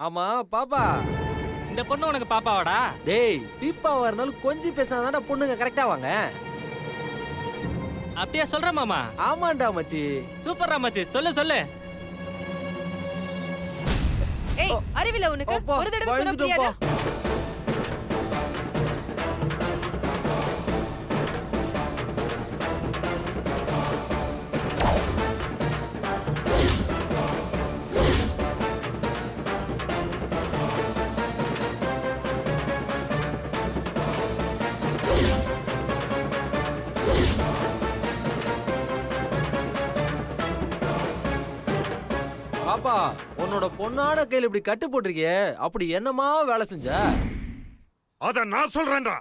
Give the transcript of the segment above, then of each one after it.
ஆமா பாப்பா. இந்த பொண்ணு உனக்கு பாப்பாவாடா? டேய் பீப்பாவா இருந்தாலும் கொஞ்சம் பேசினாதானே பொண்ணுங்க கரெக்டா வாங்க. அப்படியே சொல்ற மாமா? ஆமாண்டா மச்சி. சூப்பர்ரா மச்சி, சொல்லு சொல்லு. ஏய் அறிவில உனக்கு ஒரு தடவை சொல்ல புரியாதா? பாப்பா உன்னோட பொண்ணான கையில இப்படி கட்டு போட்டிருக்கியே, அப்படி என்னமா வேலை செஞ்ச? அத நான் சொல்றேன்டா.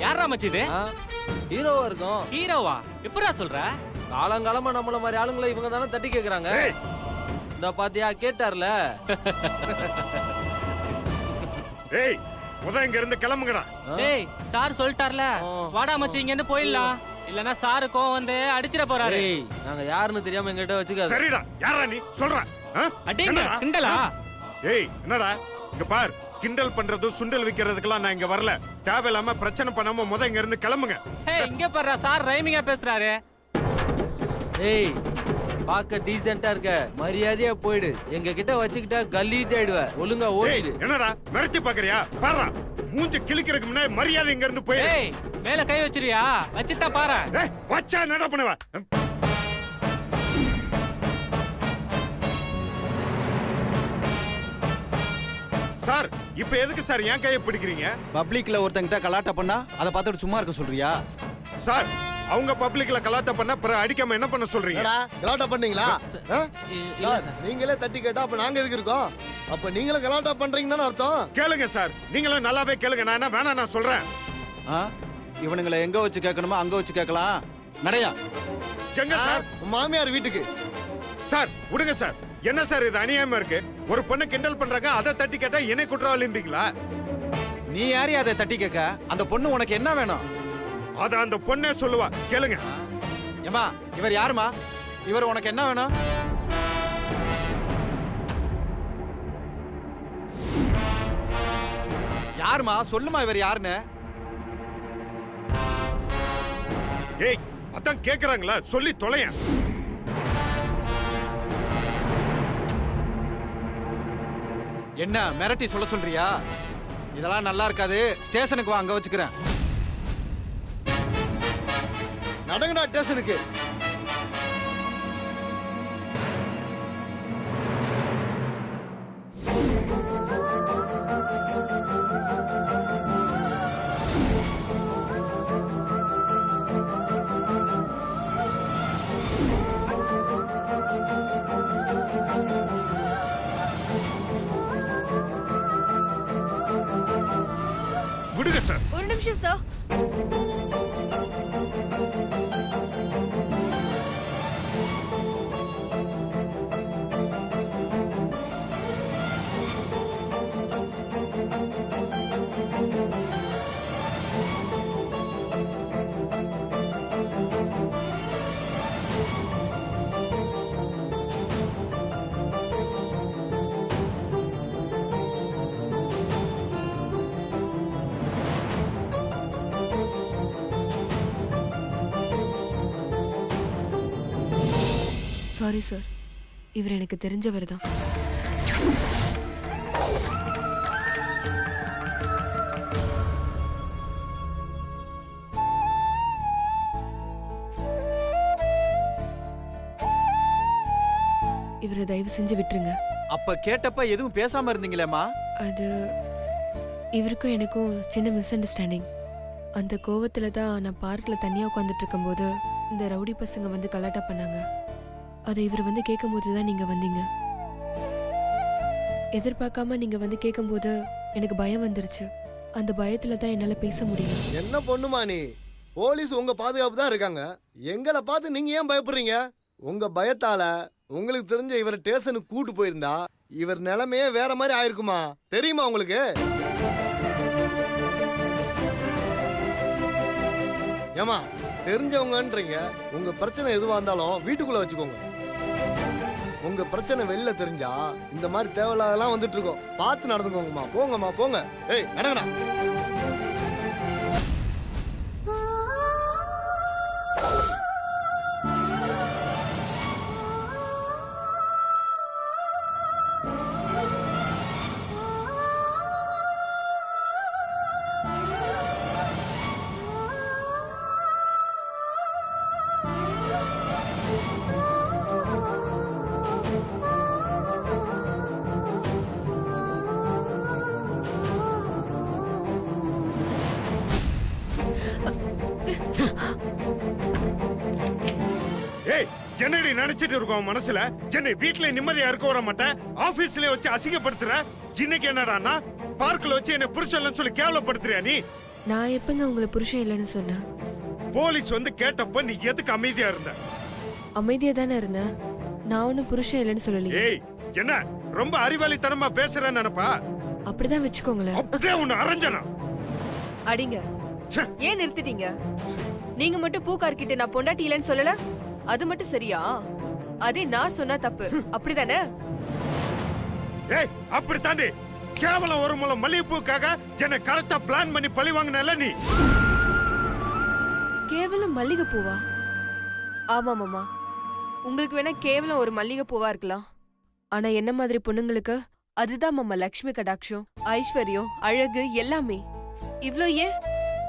யாரா மச்சி இது? ஹீரோவா இருக்கும். ஹீரோவா? எப்படா சொல்ற? காலங்காலமா நம்மள மாதிரி ஆளுங்களை இவங்க தானே தட்டி கேக்குறாங்க. இந்த பாத்தியா கேட்டார்ல. ஏய் முத இங்க இருந்து கிளம்புங்கடா. டேய் சார் சொல்லிட்டார்ல, வாடா மச்சி இங்க இருந்து போயிடலாம். இல்லனா சாரு கோவம் வந்து அடிச்சிர போறாரு. ஏய் நாங்க யாருன்னு தெரியாம எங்கிட்ட வச்சுக்காத. சரிடா, யாரா நீ சொல்ற? அடேங்க கிண்டலா? ஏய் என்னடா இங்க பார், கிண்டல் பண்றது சுண்டல் விக்கிறதுக்கெல்லாம் நான் இங்க வரல. தேவையில்லாம பிரச்சனை பண்ணாம முத இங்க இருந்து கிளம்புங்க. ஏய் இங்க பாரு, சார் ரைமிங்கா பேசுறாரு. ஏய் பாக்க டீசென்ட்டா இருக்க, மரியாதையா போயிடு. எங்க கிட்ட வச்சுக்கிட்டா கலீஜ் ஆயிடுவ. ஒழுங்கா ஓடிடு. என்னடா மிரட்டி பாக்குறியா? பாரு மூஞ்சி கிழிக்கிறதுக்கு முன்னாடி மரியாதை இங்க இருந்து போயிடு. ஏய் மேல கை வச்சிரியா? வச்சிட்டா பாரு. ஏய் வச்சா என்னடா பண்ணுவ? சார் இப்ப எதுக்கு சார் என் கையை பிடிக்கிறீங்க? பப்ளிக்ல ஒருத்தங்கிட்ட கலாட்டா பண்ணா அதை பார்த்துட்டு சும்மா இருக்க சொல்றியா? சார் அவங்க பப்ளிக்ல கலாட்டா பண்ணா பிறகு அடிக்காம என்ன பண்ண சொல்றீங்க? கலாட்டா பண்ணீங்களா? சார் நீங்களே தட்டி கேட்டா அப்ப நாங்க எதுக்கு இருக்கோம்? அப்ப நீங்களும் கலாட்டா பண்றீங்கன்னு அர்த்தம். கேளுங்க சார், நீங்களும் நல்லாவே கேளுங்க. நான் என்ன வேணா நான் சொல்றேன். இவனுங்களை எங்க வச்சு கேட்கணுமோ அங்க வச்சு கேட்கலாம். நடையா எங்க சார்? மாமியார் வீட்டுக்கு. சார் விடுங்க சார். என்ன சார் இது அநியாயமா இருக்கு? ஒரு பொண்ணு கிண்டல் பண்றாங்க, அதை தட்டி கேட்டா என்னை குற்றவாளின்றீங்களா? நீ யாரையா அதை தட்டி கேட்க? அந்த பொண்ணு உனக்கு என்ன வேணும்? அத அந்த பொண்ணே சொல்லுவா, கேளுங்க. ஏமா இவர் யாருமா? இவர் உனக்கு என்ன வேணும்? யாருமா சொல்லுமா, இவர் யாருன்னு? ஏய் அதான் கேக்குறாங்களா, சொல்லி தொலையன். என்ன மிரட்டி சொல்ல சொல்றியா? இதெல்லாம் நல்லா இருக்காது. ஸ்டேஷனுக்கு வா, அங்க வச்சுக்கிறேன். நடங்கடா ஸ்டேஷனுக்கு. விடுங்க சார். ஒரு நிமிஷம் சார். சாரி சார், இவர் எனக்கு தெரிஞ்சவர் தான். இவரை தயவு செஞ்சு விட்டுருங்க. அப்ப கேட்டப்ப எதுவும் பேசாம இருந்தீங்களேம்மா? அது இவருக்கும் எனக்கும் சின்ன மிஸ் அண்டர்ஸ்டாண்டிங். அந்த கோவத்துல தான் நான் பார்க்ல தனியா உட்காந்துட்டு இருக்கும்போது இந்த ரவுடி பசங்க வந்து கலாட்டா பண்ணாங்க. அதை இவர் வந்து கேட்கும்போது தான் நீங்க வந்தீங்க. எதிர்பார்க்காம நீங்க வந்து கேட்கும்போது எனக்கு பயம் வந்துருச்சு. அந்த பயத்துல தான் என்னால பேச முடியல. என்ன பொண்ணுமா நீ? போலீஸ் உங்க பாதுகாப்பு தான் இருக்காங்க. எங்களை பார்த்து நீங்க ஏன் பயப்படுறீங்க? உங்க பயத்தால உங்களுக்கு தெரிஞ்ச இவர் ஸ்டேஷனுக்கு கூட்டு போயிருந்தா இவர் நிலைமையே வேற மாதிரி ஆயிருக்குமா? தெரியுமா உங்களுக்கு? ஏமா தெரிஞ்சவங்கன்றீங்க, உங்க பிரச்சனை எதுவா இருந்தாலும் வீட்டுக்குள்ள வச்சுக்கோங்க. உங்க பிரச்சனை வெளில தெரிஞ்சா இந்த மாதிரி தேவையில்லாதெல்லாம் வந்துட்டு இருக்கோம். பார்த்து நடந்துக்கோங்கம்மா. போங்கம்மா போங்க. ஏய் நடங்கடா. ஏய் என்னடி நினைச்சிட்டு இருக்கோம் மனசுல? என்னை வீட்டுல நிம்மதியா இருக்க வர மாட்டேன், ஆபீஸ்ல வச்சு அசிங்கப்படுத்துற. இன்னைக்கு என்னடான்னா பார்க்ல வச்சு என்ன புருஷன் சொல்லி கேவலப்படுத்துறியா நீ? நான் எப்பங்க உங்களை புருஷன் இல்லைன்னு சொன்னேன்? போலீஸ் வந்து கேட்டப்ப நீ எதுக்கு அமைதியா இருந்த? அமைதியா தானே இருந்தேன். நான் ஒன்னும் புருஷன் இல்லைன்னு சொல்லலையே. ஏய் என்ன ரொம்ப அறிவாளித்தனமா பேசுறேன்னு நினைப்பா? அப்படிதான் வச்சுக்கோங்களேன். அப்படியே உன்னை அரைஞ்சனா? அடிங்க. ச்சே. ஏன் நிறுத்திட்டீங்க? நீங்க மட்டும் பூக்கார்கிட்ட நான் பொண்டாட்டி இல்லைன்னு சொல்லல, அது மட்டும் சரியா? அதே நான் சொன்னா தப்பு, அப்படிதானே? ஏய் அப்படி தாண்டி கேவலம் ஒரு முளை மல்லிகைப்பூக்காக என்ன கரெக்டா பிளான் பண்ணி பழி வாங்கினல நீ. கேவலம் மல்லிகை பூவா? ஆமா மாமா, உங்களுக்கு வேணா கேவலம் ஒரு மல்லிகை பூவா இருக்கலாம். ஆனா என்ன மாதிரி பொண்ணுங்களுக்கு அதுதான் மாமா லக்ஷ்மி கடாட்சம், ஐஸ்வர்யம், அழகு எல்லாமே. இவ்ளோ ஏன்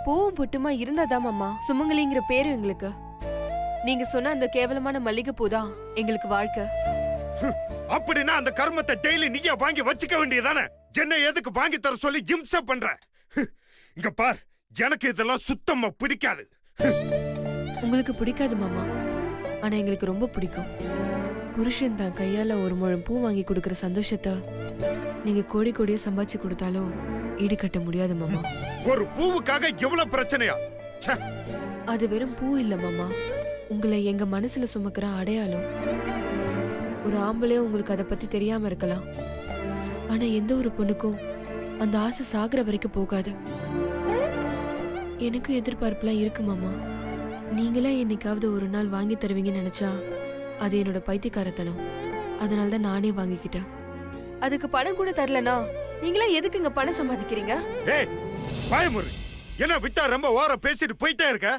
பூவும் பொட்டுமா இருந்தாதான் மாமா சுமங்கலிங்கிற பேரு எங்களுக்கு. நீங்க சொன்ன அந்த கேவலமான மல்லிகை பூ தான் எங்களுக்கு வாழ்க்கை. அப்படின்னா அந்த கர்மத்தை டெய்லி நீயே வாங்கி வச்சுக்க வேண்டியதானே? என்ன எதுக்கு வாங்கி தர சொல்லி இம்சை பண்ற? இங்க பார், எனக்கு இதெல்லாம் சுத்தமா பிடிக்காது. உங்களுக்கு பிடிக்காது மாமா, ஆனா எங்களுக்கு ரொம்ப பிடிக்கும். புருஷன் தான் கையால ஒரு முழம் பூ வாங்கி கொடுக்கற சந்தோஷத்தை நீங்க கோடி கோடியா சம்பாதிச்சு கொடுத்தாலும் ஈடுகட்ட முடியாது மாமா. ஒரு பூவுக்காக எவ்வளவு பிரச்சனையா? ச்சே. அது வெறும் பூ இல்ல மாமா, உங்களை எங்க மனசுல சுமக்கிற அடையாளம். ஒரு ஆம்பளையும் உங்களுக்கு அதை பத்தி தெரியாம இருக்கலாம், ஆனா எந்த ஒரு பொண்ணுக்கும் அந்த ஆசை சாகுற வரைக்கும் போகாது. எனக்கும் எதிர்பார்ப்புலாம் இருக்கு மாமா. நீங்களா என்னைக்காவது ஒரு நாள் வாங்கி தருவீங்கன்னு நினைச்சா அது என்னோட பைத்தியக்காரத்தனம். அதனாலதான் நானே வாங்கிக்கிட்டேன். அதுக்கு பணம் கூட தரலனா நீங்களா எதுக்கு இங்க பணம் சம்பாதிக்கிறீங்க? ஏய் பயமுறு, என்ன விட்டா ரொம்ப ஓர பேசிட்டு போயிட்டே இருக்க.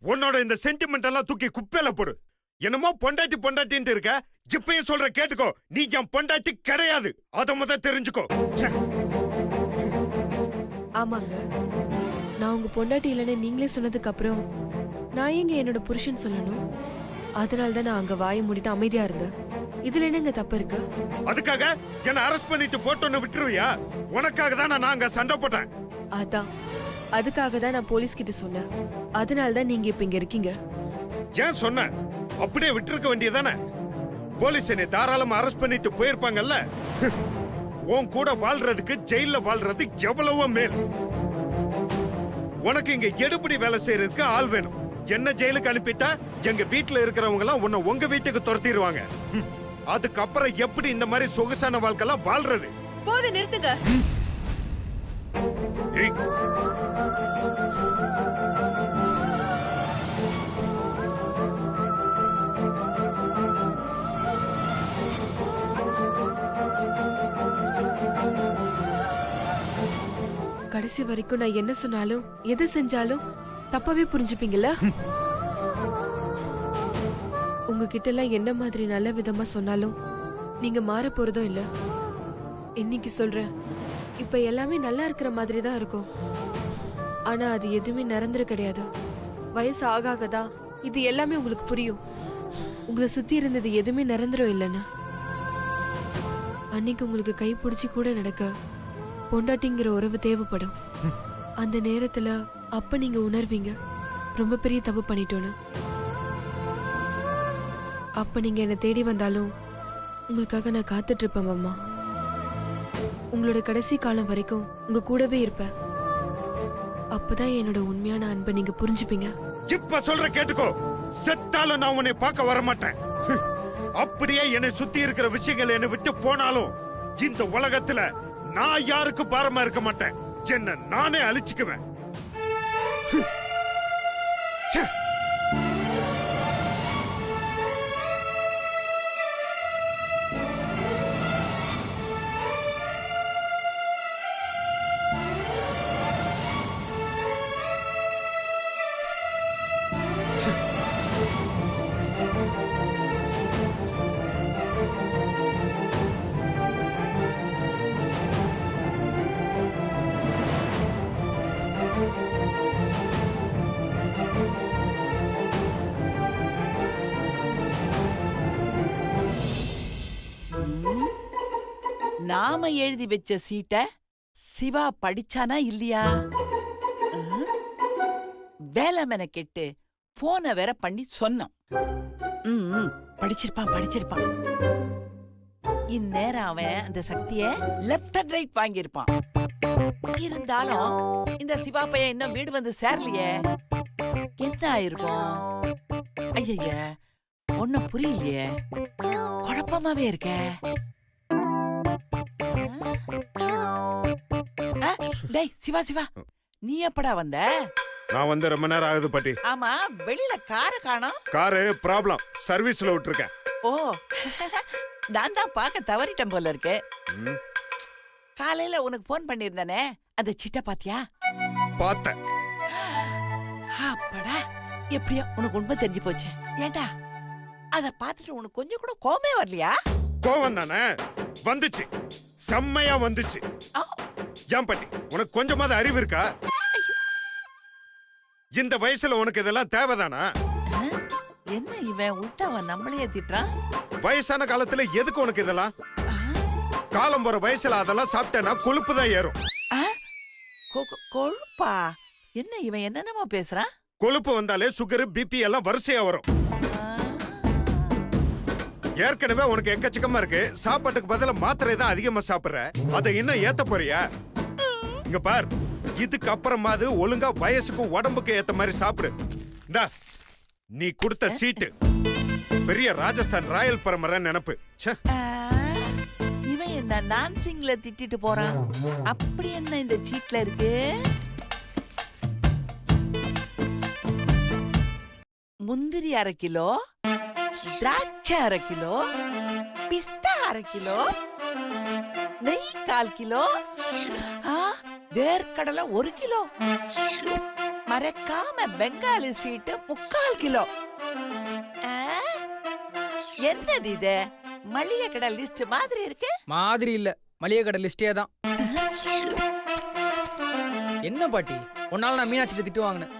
உன்னோட இந்த சென்டிமெண்ட் எல்லாம் தூக்கி குப்பையில போடு. என்னமோ பொண்டாட்டி பொண்டாட்டின்ட்டு இருக்க. இப்பயும் சொல்ற கேட்டுக்கோ, நீ என் பொண்டாட்டி கிடையாது, அத முத தெரிஞ்சுக்கோ. ச்சே. ஆமாங்க, நான் உங்க பொண்டாட்டி இல்லைன்னு நீங்களே சொன்னதுக்கு அப்புறம் நான் எங்க என்னோட புருஷன் சொல்லணும்? அதனாலதான் நான் அங்க வாயை மூடிட்டு அமைதியா இருந்தேன். இதுல என்னங்க தப்பு இருக்கு? அதுக்காக என்ன அரெஸ்ட் பண்ணிட்டு போட்டோன்னு விட்டுருவியா? உனக்காக தான் நான் அங்க சண்டை போட்டேன். அதான், அதுக்காக தான் நான் போலீஸ் கிட்ட சொன்னேன். அதனால தான் நீங்க இப்ப இங்க இருக்கீங்க. ஏன் சொன்ன? அப்படியே விட்டுருக்க வேண்டியதானே? போலீஸ் என்னை தாராளமா அரெஸ்ட் பண்ணிட்டு போயிருப்பாங்கல்ல. உன் கூட வாழ்றதுக்கு ஜெயில வாழ்றது எவ்வளவோ மேல். உனக்கு இங்க எடுபடி வேலை செய்யறதுக்கு ஆள் வேணும். என்ன ஜெயிலுக்கு அனுப்பிட்டா எங்க வீட்டுல இருக்கிறவங்க எல்லாம் உன்னை உங்க வீட்டுக்கு துரத்திடுவாங்க. அதுக்கப்புறம் எப்படி இந்த மாதிரி சொகுசான வாழ்க்கெல்லாம் வாழ்றது? போது நிறுத்துங்க. ஏய். கடைசி வரைக்கும் நான் என்ன சொன்னாலும் எது செஞ்சாலும் தப்பாவே புரிஞ்சுப்பீங்கல்ல? உங்ககிட்ட எல்லாம் என்ன மாதிரி நல்ல விதமா சொன்னாலும் நீங்க மாற போறதும் இல்ல. இன்னைக்கு சொல்றேன், இப்ப எல்லாமே நல்லா இருக்கிற மாதிரி தான் இருக்கும். ஆனா அது எதுவுமே நிரந்தரம் கிடையாது. வயசு ஆக ஆகதான் இது எல்லாமே உங்களுக்கு புரியும். உங்களை சுத்தி இருந்தது எதுவுமே நிரந்தரம் இல்லைன்னு. அன்னைக்கு உங்களுக்கு கை பிடிச்சி கூட நடக்க பொண்டாட்டிங்கிற உறவு தேவைப்படும். அந்த நேரத்துல அப்ப நீங்க உணர்வீங்க ரொம்ப பெரிய தப்பு பண்ணிட்டோன்னு. அப்ப நீங்க என்ன தேடி வந்தாலும் உங்களுக்காக நான் காத்துட்டு இருப்பேன் மாமா. உங்களோட கடைசி காலம் வரைக்கும் உங்க கூடவே இருப்பேன். அப்பதான் என்னோட உண்மையான அன்பை நீங்க புரிஞ்சுப்பீங்க. இப்ப சொல்ற கேட்டுக்கோ, செத்தாலும் நான் உன்னை பார்க்க வர மாட்டேன். அப்படியே என்னை சுத்தி இருக்கிற விஷயங்கள் என்னை விட்டு போனாலும் இந்த உலகத்துல நான் யாருக்கு பாரமா இருக்க மாட்டேன். என்ன நானே அழிச்சுக்குவேன். நாம எழுதி வச்ச சீட்டை சிவா படிச்சானா இல்லையா? வேலை மெனக்கெட்டு போன வேற பண்ணி சொன்னோம். படிச்சிருப்பான். இந்நேரம் அவன் அந்த சக்திய லெஃப்ட் அண்ட் ரைட் வாங்கியிருப்பான். இருந்தாலும் இந்த சிவா பையன் இன்னும் வீடு வந்து சேரலையே, என்ன ஆயிருக்கும்? ஐய, ஒன்னும் புரியலையே, குழப்பமாவே இருக்க. டேய் சிவா, நீ எப்படா வந்த? நான் வந்து ரொம்ப நேரம் ஆகுது பாட்டி. ஆமா, வெளியில காரை காணோம். காரு ப்ராப்ளம், சர்வீஸ்ல விட்டுருக்கேன். ஓ, நான் தான் பார்க்க தவறிட்டேன் போல இருக்கு. காலையில உனக்கு போன் பண்ணிருந்தானே, அந்த சிட்ட பாத்தியா? பார்த்தேன். அப்படா, எப்படியோ உனக்கு உண்மை தெரிஞ்சு போச்சு. ஏண்டா அத பார்த்துட்டு உனக்கு கொஞ்சம் கூட கோவமே வரலையா? கோவம் தானே வந்துச்சு, செம்மையா வந்துச்சு. ஏன் பாட்டி, உனக்கு கொஞ்சமாவது அறிவு இருக்கா? இந்த வயசுல உனக்கு இதெல்லாம் தேவைதானா? என்ன இவன் உள்டாவா நம்மளையே திட்டுறான்? வயசான காலத்துல எதுக்கு உனக்கு இதெல்லாம்? காலம் போற வயசுல அதெல்லாம் சாப்பிட்டேன்னா கொழுப்பு தான் ஏறும். கொழுப்பா? என்ன இவன் என்னென்னமோ பேசுறான்? கொழுப்பு வந்தாலே சுகர், பிபி எல்லாம் வரிசையா வரும். ஏற்கனவே உனக்கு எக்கச்சக்கமா இருக்கு, சாப்பாட்டுக்கு பதிலா மாத்திரை தான் அதிகமா சாப்பிடுற. அதை இன்னும் ஏத்த போறியா? இங்க பார், இதுக்கு அப்புறமாவது ஒழுங்கா வயசுக்கும் உடம்புக்கு ஏத்த மாதிரி சாப்பிடு. இந்தா நீ கொடுத்த சீட்டு பெரிய ராஜஸ்தான் ராயல் பரம்பரை நினைப்பு. இவன் என்ன நான்சிங்ல திட்டிட்டு போறான்? அப்படி என்ன இந்த சீட்ல இருக்கு? முந்திரி 1/2 கிலோ, திராட்சை 1/2 கிலோ, பிஸ்தா 1/2 கிலோ, நெய் 1/4 கிலோ, வேர்க்கடலை 1 கிலோ, மறக்காம பெங்காலி ஸ்வீட் 3/4 கிலோ. என்னது இது? மளிகை கடை லிஸ்ட் மாதிரி இருக்கு. மாதிரி இல்ல, மளிகை கடை லிஸ்டே தான். என்ன பாட்டி, உன்னால நான் மீனாட்சிட்ட திட்டு வாங்கினேன்.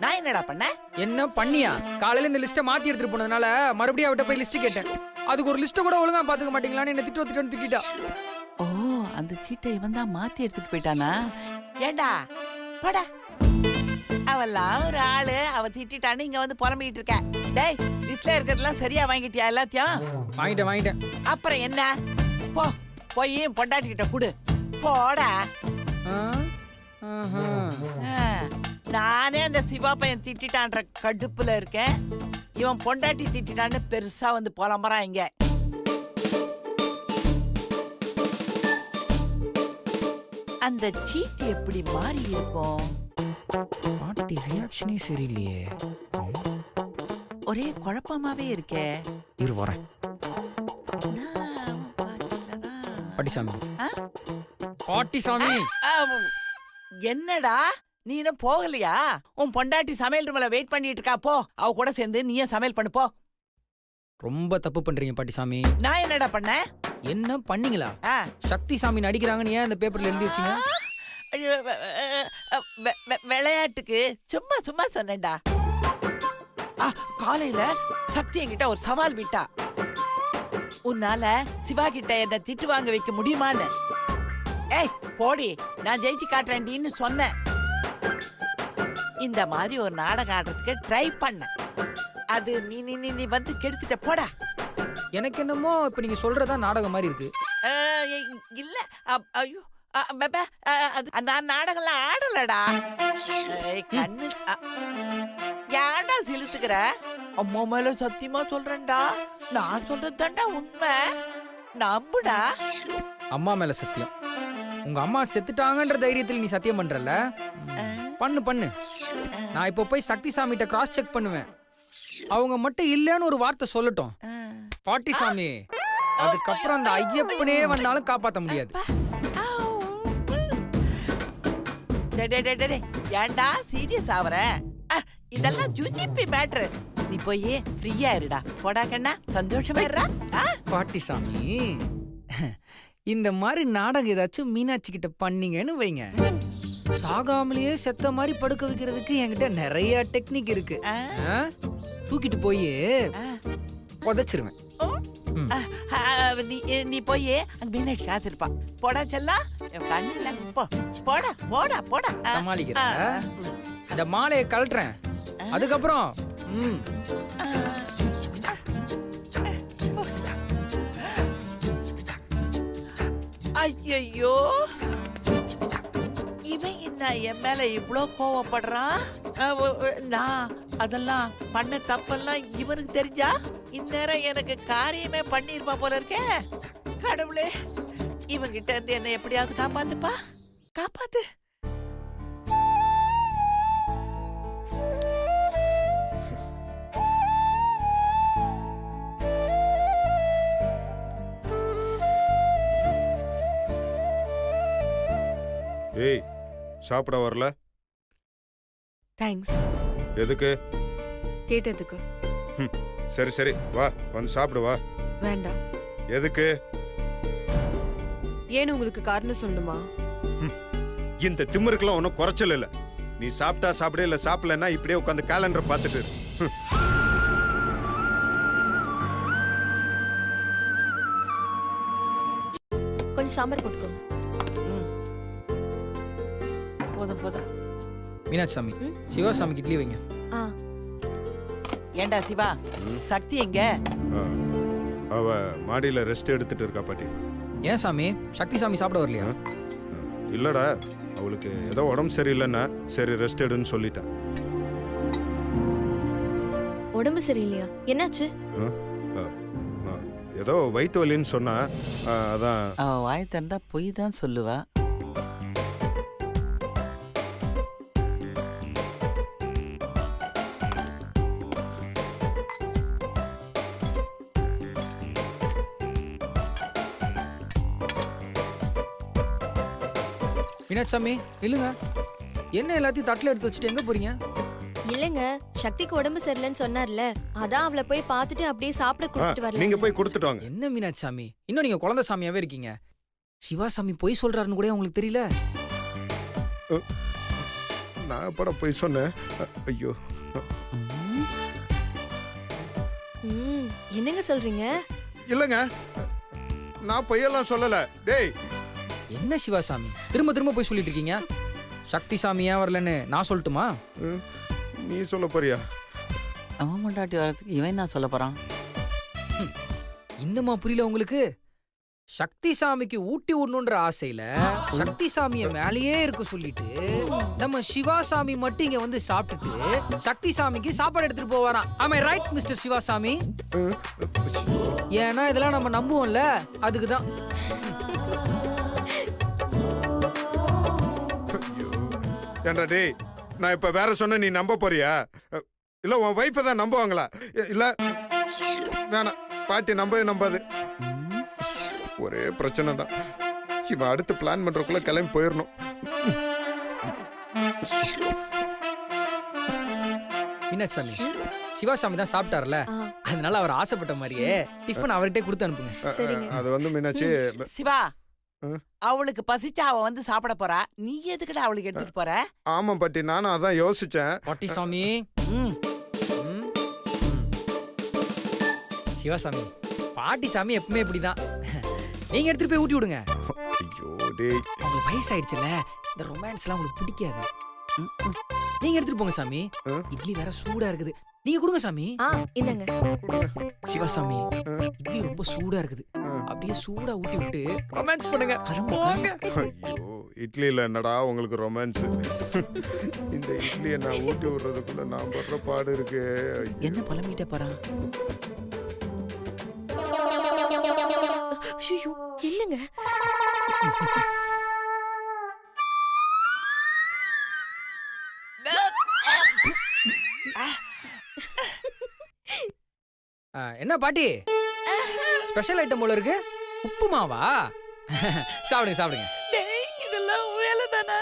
நான் என்னடா பண்ண? என்ன பண்ணியா? காலையில இந்த லிஸ்ட்டை மாத்தி எடுத்துட்டு போனதுனால மறுபடியும் அவட்ட போய் லிஸ்ட் கேட்டேன். அதுக்கு ஒரு லிஸ்ட் கூட ஒழுங்கா பாத்துக்க மாட்டீங்களான்னு என்ன திட்டுன்னு திட்டா. ஓ, அந்த சீட்டை இவன் தான் மாத்தி எடுத்துட்டு போயிட்டானா? ஏண்டா போடா, அவெல்லாம் ஒரு ஆளு, அவ திட்டான்னு இங்க வந்து புலம்பிட்டு இருக்க. டேய், லிஸ்ட்ல இருக்கிறதெல்லாம் சரியா வாங்கிட்டியா? எல்லாத்தையும் வாங்கிட்டேன். அப்புறம் என்ன? போய் பொண்டாட்டிக்கிட்ட குடு, போடா. நானே அந்த சிவா பையன் திட்டான்ற கடுப்புல இருக்கேன். இவன் பொண்டாட்டி திட்டான்னு பெருசா வந்து புலம்புறான் இங்க. அந்த சீட்டு எப்படி மாறி இருக்கும்? பாட்டி ரியாக்ஷனே சரியில்லையே, ஒரே குழப்பமாவே இருக்கே. இரு வரேன். பாட்டிசாமி, என்னடா நீ இன்னும் போகலையா? உன் பொண்டாட்டி சமையல் ரூம்ல வெயிட் பண்ணிட்டு இருக்கா. போ, அவ கூட சேர்ந்து நீயே சமையல் பண்ணு போ. ரொம்ப தப்பு பண்றீங்க பாட்டிசாமி. நான் என்னடா பண்ண? என்ன பண்ணீங்களா? சக்தி சாமி நடிக்கிறாங்கன்னு ஏன் அந்த பேப்பர்ல எழுதி வச்சீங்க? விளையாட்டுக்கு சும்மா சொன்னேன்டா. காலையில சக்தி என்கிட்ட ஒரு சவால் விட்டா. உன்னால சிவா கிட்ட என்ன திட்டு வாங்க வைக்க முடியுமான்னு. ஏய் போடி, நான் ஜெயிச்சு காட்டுறேன்டின்னு சொன்னேன். இந்த மாதிரி ஒரு நாடகம் ஆடுறதுக்கு ட்ரை பண்ண. அது நீ வந்து கெடுத்துட்ட. போடா. எனக்கு என்னமோ இப்ப நீங்க சொல்றதா நாடகம் மாதிரி இருக்கு. இல்ல, ஐயோ, நான் நாடகம்லாம் ஆடலடா. கண்ணு ஏன்டா சிலுத்துக்கிற? அம்மா மேல சத்தியமா சொல்றேன்டா, நான் சொல்றதுதான்டா உண்மை, நம்புடா. அம்மா மேல சத்தியம்? உங்க அம்மா செத்துட்டாங்கன்ற தைரியத்தில் நீ சத்தியம் பண்றல? பண்ணு. நான் இப்ப போய் சக்தி சாமிகிட்ட கிராஸ் செக் பண்ணுவேன். அவங்க மட்டும் இல்லன்னு ஒரு வார்த்தை சொல்லட்டும் பாட்டி சாமி, அதுக்கப்புறம் அந்த ஐயப்பனே வந்தாலும் காப்பாத்த முடியாது. ஏன்டா சீரியஸ் ஆவற? இதெல்லாம் ஜூஜிபி மேட்டர். நீ போய் ஃப்ரீயா இருடா. போடா கண்ணா, சந்தோஷமா இருடா. பாட்டி சாமி, இந்த மாதிரி நாடகம் ஏதாச்சும் மீனாட்சி கிட்ட பண்ணீங்கன்னு வைங்க, சாகாமலேயே செத்த மாதிரி படுக்க வைக்கிறதுக்கு என்கிட்ட நிறைய டெக்னிக் இருக்கு. தூக்கிட்டு போய் புதைச்சிருவேன். ம். நீ போய் அங்க பின்னாடி காத்திருப்பா. போடா செல்லா, என் கண்ணுல போ. போடா போடா போடா. சமாளிக்கிறேன். இந்த மாலையை கழட்டுறேன். அதுக்கப்புறம் ம். ஐயோ, இவன் என்ன என் மேல இவ்ளோ கோவப்படுறான்? நான் அதெல்லாம் பண்ண தப்பெல்லாம் இவனுக்கு தெரிஞ்சா இந்நேரம் எனக்கு காரியமே பண்ணிருப்பா போல இருக்கே. கடவுளே, இவங்கிட்ட இருந்து என்ன எப்படியாவது காப்பாத்துப்பா, காப்பாத்து. ஏய், சாப்பிட வரல? தேங்க்ஸ். எதுக்கு? கேட்டதுக்கு. சரி சரி, வா வந்து சாப்பிடு வா. வேண்டாம். எதுக்கு? ஏன்னு உங்களுக்கு காரணம் சொல்லணுமா? இந்த திமிருக்கெல்லாம் ஒன்றும் குறைச்சல் இல்லை. நீ சாப்பிட்டா சாப்பிடு, இல்லை சாப்பிடலன்னா இப்படியே உட்காந்து கேலண்டர் பார்த்துட்டு இரு. கொஞ்சம் சாம்பார் போட்டுக்கோங்க. போதும் போதும். மீனாட்சி சாமி, சிவசாமிக்கு இட்லி வைங்க. ஆ, ஏண்டா சிவா, சக்தி எங்க? ஆ, அவ மாடியில ரெஸ்ட் எடுத்துட்டு இருக்கா பாட்டி. ஏன் சாமி, சக்தி சாமி சாப்பிட வரலையா? இல்லடா, அவளுக்கு ஏதோ உடம்பு சரியில்லைன்னா சரி ரெஸ்ட் எடுன்னு சொல்லிட்டேன். உடம்பு சரியில்லையா? என்னாச்சு? ஏதோ வயிற்று வலின்னு சொன்னா, அதான். அவ வாய் திறந்தா பொய் தான் சொல்லுவா. மீனாட்சி சாமி இல்லைங்க, என்ன எல்லாத்தையும் தட்டில் எடுத்து வச்சுட்டு எங்க போறீங்க? இல்லங்க, சக்திக்கு உடம்பு சரியில்லைன்னு சொன்னார்ல, அதான் அவளை போய் பார்த்துட்டு அப்படியே சாப்பிட கூட்டிட்டு வரலாம். நீங்க போய் கொடுத்துட்டு வாங்க. என்ன மீனாட்சி சாமி, இன்னும் நீங்க குழந்தை சாமியாவே இருக்கீங்க. சிவாசாமி பொய் சொல்றாருன்னு கூட உங்களுக்கு தெரியல? நான் பட போய் சொன்னேன். ஐயோ, என்னங்க சொல்றீங்க? இல்லைங்க, நான் பொய்யெல்லாம் சொல்லல. டேய், என்ன சிவாசாமி திரும்ப திரும்ப போய் சொல்லிட்டு இருக்கீங்க? சக்தி சாமி ஏன் வரலன்னு நான் சொல்லட்டுமா? நீ சொல்ல போறியா? அவன் முண்டாட்டி வரதுக்கு இவன் என்ன சொல்ல போறான்? இன்னுமா புரியல உங்களுக்கு? சக்தி சாமிக்கு ஊட்டி விடணுன்ற ஆசையில சக்தி சாமிய மேலேயே இருக்க சொல்லிட்டு நம்ம சிவாசாமி மட்டும் இங்க வந்து சாப்பிட்டுட்டு சக்தி சாமிக்கு சாப்பாடு எடுத்துட்டு போவாராம். ஆமா ரைட் மிஸ்டர் சிவாசாமி? ஏன்னா இதெல்லாம் நம்ம நம்புவோம்ல, அதுக்குதான். ஏண்டா டேய், நான் இப்ப வேற சொன்ன நீ நம்ப போறியா? இல்ல உன் வைஃபை தான் நம்புவாங்களா? இல்ல வேணாம், பாட்டி நம்பவே நம்பாது. ஒரே பிரச்சனை தான். இவன் அடுத்து பிளான் பண்றதுக்குள்ள கிளம்பி போயிடணும். மீனாட்சி சாமி, சிவாசாமி தான் சாப்பிட்டார்ல, அதனால அவர் ஆசைப்பட்ட மாதிரியே டிஃபன் அவர்கிட்ட கொடுத்து அனுப்புங்க. அது வந்து மீனாட்சி, சிவா, அவளுக்கு பசிச்சா அவ வந்து சாப்பிட போறா, நீ எதுக்குடா அவளுக்கு எடுத்துட்டு போற? ஆமா பாட்டி, நானும் அதான் யோசிச்சேன். பாட்டி சாமி, சிவாசாமி, பாட்டி சாமி எப்பவுமே இப்படிதான். நீங்க எடுத்துட்டு போய் ஊட்டி விடுங்க. ஐயோ டேய், உங்களுக்கு வயசாயிடுச்சுல, இந்த ரொமான்ஸ் எல்லாம் உங்களுக்கு பிடிக்காது. நீங்க எடுத்துட்டு போங்க சாமி. இட்லி வேற சூடா இருக்குது, நீங்க கொடுங்க சாமி. இந்தாங்க. சிவாசாமி, இட்லி ரொம்ப சூடா இருக்குது, அப்படியே சூடா ஊட்டி விட்டு ரொமான்ஸ் பண்ணுங்க. ஐயோ இட்லியில என்னடா உங்களுக்கு ரொமான்ஸ்? இந்த இட்லியை நான் ஊட்டி விடுறதுக்குள்ள நான் படுற பாடு இருக்கு. என்ன புலம்பிட்ட போறான்? ஐயோ, என்னங்க? என்ன பாட்டி, ஸ்பெஷல் ஐட்டம் போல இருக்கு. உப்புமாவா? சாப்பிடுங்க சாப்பிடுங்க. இதெல்லாம் வேலை தானா?